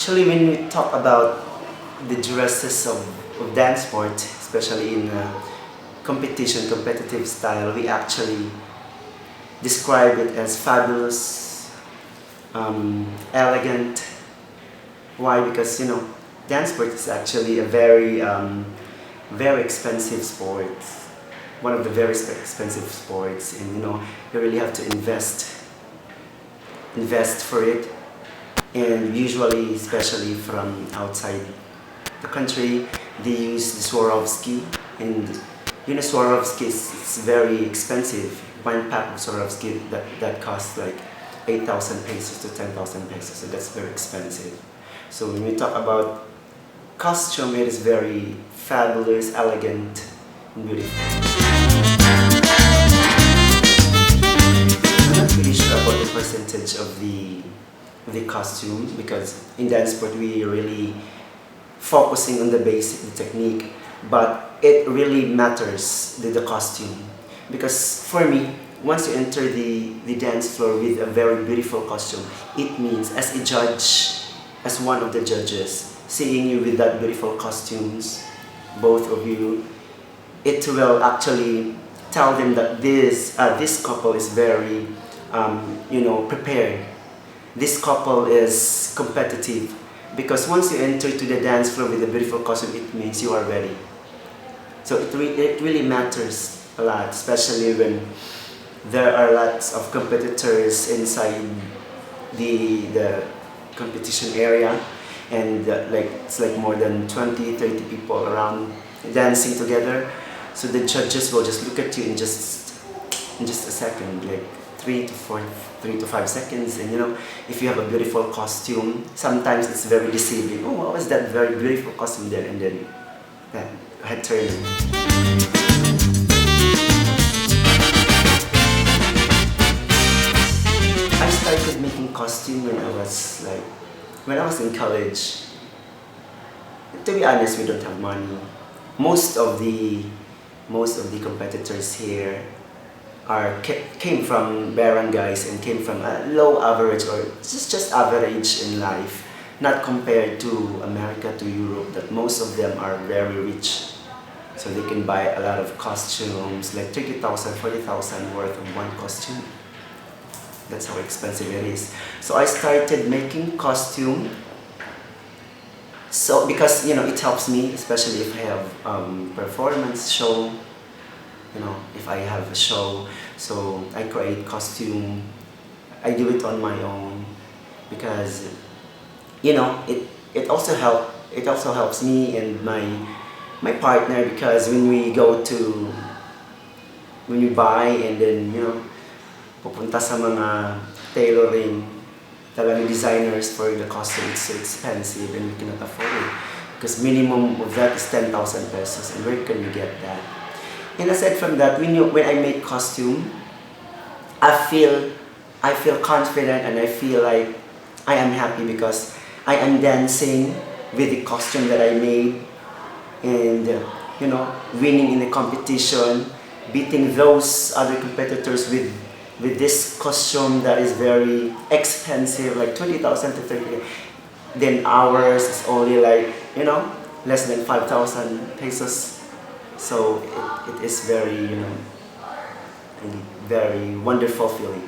Actually, when we talk about the dresses of dance sport, especially in competitive style, we actually describe it as fabulous, elegant. Why? Because dance sport is actually a very expensive sport. One of the very expensive sports, and you really have to invest for it. And usually, especially from outside the country, they use the Swarovski, and Swarovski is it's very expensive. One pack of Swarovski that costs like 8,000 pesos to 10,000 pesos, so that's very expensive. So when we talk about costume, it is very fabulous, elegant, and beautiful. I'm not really sure about the percentage of the costume, because in dance sport we really focusing on the basic, the technique, but it really matters the costume, because for me, once you enter the dance floor with a very beautiful costume, it means as a judge, as one of the judges, seeing you with that beautiful costumes, both of you, it will actually tell them that this couple is very prepared. This couple is competitive, because once you enter to the dance floor with a beautiful costume, it means you are ready. So it really matters a lot, especially when there are lots of competitors inside the competition area, and it's like more than 20-30 people around dancing together. So the judges will just look at you in just a second, like 3 to 5 seconds, and if you have a beautiful costume, sometimes it's very deceiving. Oh, what was that very beautiful costume there? And then head turning. I started making costume when I was in college. To be honest, we don't have money. Most of the competitors here came from barangays and came from a low average, or just average in life, not compared to America, to Europe, that most of them are very rich. So they can buy a lot of costumes, like 30,000, 40,000 worth of one costume. That's how expensive it is. So I started making costume. So because it helps me, especially if I have performance show. If I have a show, so I create costume. I do it on my own, because it also helps me and my partner, because when we buy, and then pupunta sa mga tailoring talagang designers for the costume, it's so expensive and we cannot afford it, because minimum of that is 10,000 pesos, and where can you get that? And aside from that, when I make costume, I feel confident, and I feel like I am happy, because I am dancing with the costume that I made, and winning in the competition, beating those other competitors with this costume that is very expensive, like 20,000 to 30,000. Then ours is only like less than 5,000 pesos. So it is very very wonderful feeling.